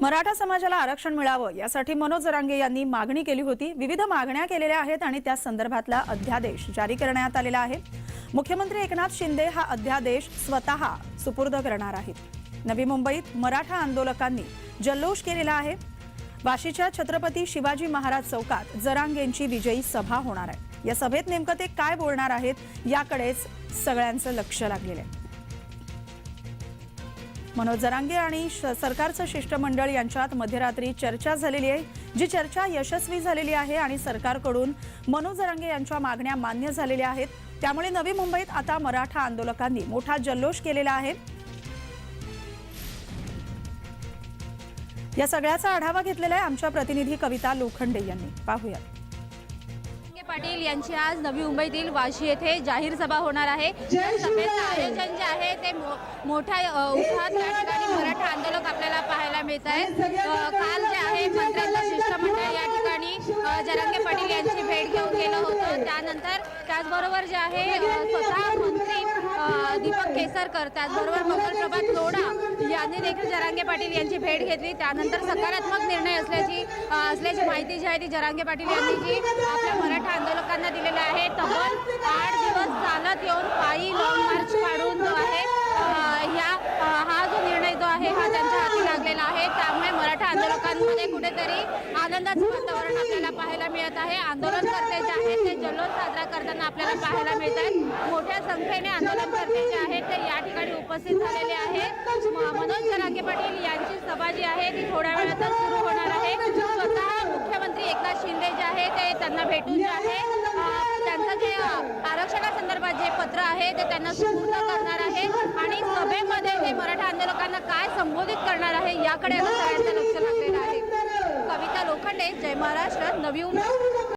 मराठा समाजाला आरक्षण मिळावं यासाठी मनोज जरांगे यांनी मागणी केली होती। विविध मागण्या केलेल्या आहेत आणि त्या संदर्भातला अध्यादेश जारी करण्यात आलेला आहे। मुख्यमंत्री एकनाथ शिंदे हा अध्यादेश स्वतः सुपूर्द करणार आहेत। नवी मुंबईत मराठा आंदोलकांनी जल्लोष केलेला आहे। वाशीच्या छत्रपती शिवाजी महाराज चौकात जरांगेंची विजयी सभा होणार आहे। या सभेत नेमकं ते काय बोलणार आहेत याकडेच सगळ्यांचं लक्ष लागलेलं आहे। मनोज जरांगे आणि सरकारचं शिष्टमंडळ यांच्यात मध्यरात्री चर्चा झालेली आहे, जी चर्चा यशस्वी झालेली आहे आणि सरकारकडून मनोज जरांगे यांच्या मागण्या मान्य झालेल्या आहेत। त्यामुळे नवी मुंबईत आता मराठा आंदोलकांनी मोठा जल्लोष केलेला आहे। या सगळ्याचा आढावा घेतलेला आहे आमच्या प्रतिनिधी कविता लोखंडे यांनी। पाहूया। पाटील यांची आज नवी मुंबईतील वाशी येथे जाहीर सभा होणार आहे। सभेचं आयोजन जे आहे ते मोठ्या उत्साहात या ठिकाणी मराठा आंदोलक आपल्याला पाहायला मिळत आहेत। काल जे आहे मंत्र्यांचं शिष्टमंडळ या ठिकाणी जरांगे पाटील यांची भेट घेऊन गेलं होतं। त्यानंतर त्याचबरोबर जे आहे स्वतः मंत्री दीपक केसरकर, त्याचबरोबर मंगलप्रभात लोढा यांनी देखील जरांगे पाटील यांची भेट घेतली। त्यानंतर सकारात्मक निर्णय असल्याची माहिती जी आहे ती जरांगे पाटील यांनी जी आपल्या मराठा आंदोलकांना दिलेला आहे। तब्बल 8 दिवस चालत येऊन पायी लॉंग मार्च काढून जो आहे हा जो निर्णय जो आहे हा त्यांच्या हाती लागलेला आहे। त्यामुळे मराठा आंदोलकांमध्ये कुठेतरी आनंदाचं वातावरण आपल्याला पाहायला मिळत आहे। आंदोलनकर्ते जे आहेत ते जल्लोष साजरा करताना आपल्याला पाहायला मिळत आहेत। मोठ्या संख्येने आंदोलनकर्ते जे आहेत ते या ठिकाणी उपस्थित झालेले आहेत। मनोज जरांगे पाटील यांची सभा जी आहे ती थोड्या वेळातच सुरू होणार आहे। स्वतः मुख्यमंत्री एकनाथ शिंदे जे आहे ते त्यांना भेटून जे आहे त्यांचं जे आरक्षणासंदर्भात जे पत्र आहे ते त्यांना सुपूर्द करणार आहे आणि सभेमध्ये ते मराठा आंदोलकांना काय संबोधित करणार आहे याकडे आता सगळ्यांचं लक्ष लागलेलं आहे। कविता लोखंडे, जय महाराष्ट्र, नवी मुंबई।